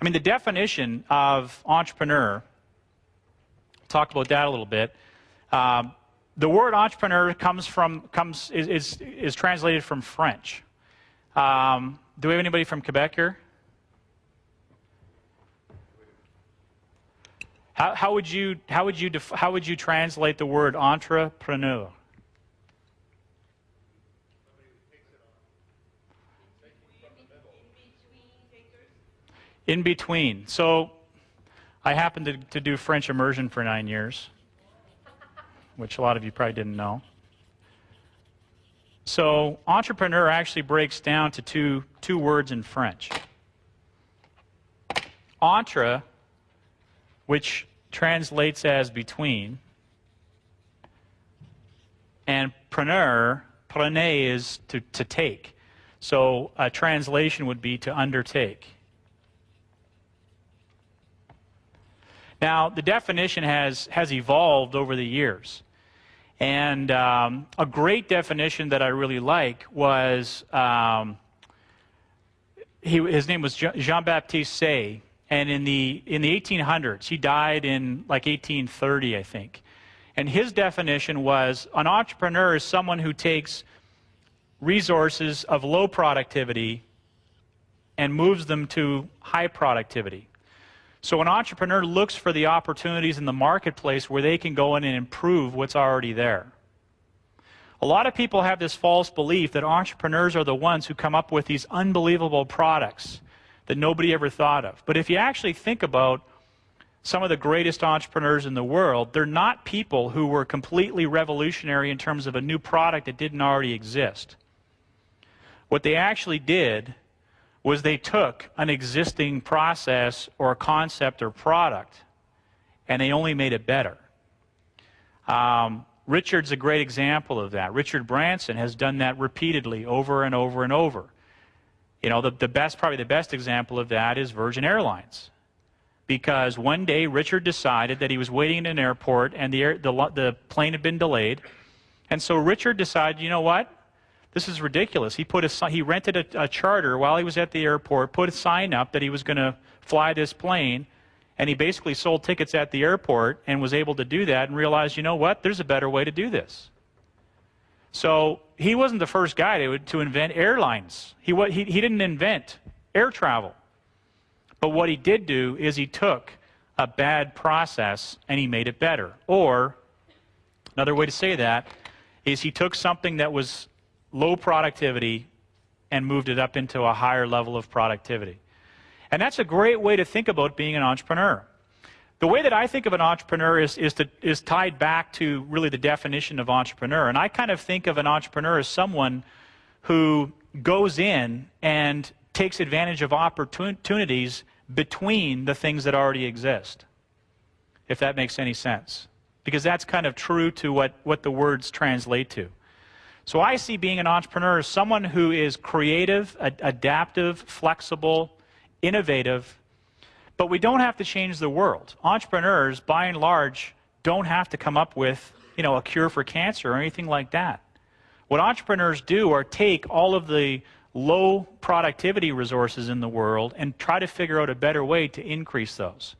I mean, the definition of entrepreneur, talk about that a little bit. The word entrepreneur is translated from French. Do we have anybody from Quebec here? How would you translate the word entrepreneur? In between. So I happened to do French immersion for 9 years, which a lot of you probably didn't know. So entrepreneur actually breaks down to two words in French. Entre, which translates as between, and preneur is to take. So a translation would be to undertake. Now, the definition has evolved over the years. And a great definition that I really like was, his name was Jean-Baptiste Say, and in the 1800s, he died in like 1830, I think. And his definition was, an entrepreneur is someone who takes resources of low productivity and moves them to high productivity. So an entrepreneur looks for the opportunities in the marketplace where they can go in and improve what's already there. A lot of people have this false belief that entrepreneurs are the ones who come up with these unbelievable products that nobody ever thought of. But if you actually think about some of the greatest entrepreneurs in the world, they're not people who were completely revolutionary in terms of a new product that didn't already exist. What they actually did was they took an existing process or concept or product and they only made it better. Richard's a great example of that. Richard Branson has done that repeatedly over and over and over. You know, probably the best example of that is Virgin Airlines. Because one day Richard decided that he was waiting in an airport and the plane had been delayed. And so Richard decided, you know what? This is ridiculous. He rented a charter while he was at the airport, put a sign up that he was going to fly this plane, and he basically sold tickets at the airport and was able to do that and realized, you know what, there's a better way to do this. So he wasn't the first guy to invent airlines. He didn't invent air travel. But what he did do is he took a bad process and he made it better. Or, another way to say that is he took something that was low productivity and moved it up into a higher level of productivity. And that's a great way to think about being an entrepreneur. The way that I think of an entrepreneur is tied back to really the definition of entrepreneur. And I kind of think of an entrepreneur as someone who goes in and takes advantage of opportunities between the things that already exist, if that makes any sense. Because that's kind of true to what the words translate to. So I see being an entrepreneur as someone who is creative, adaptive, flexible, innovative, but we don't have to change the world. Entrepreneurs, by and large, don't have to come up with, you know, a cure for cancer or anything like that. What entrepreneurs do are take all of the low productivity resources in the world and try to figure out a better way to increase those.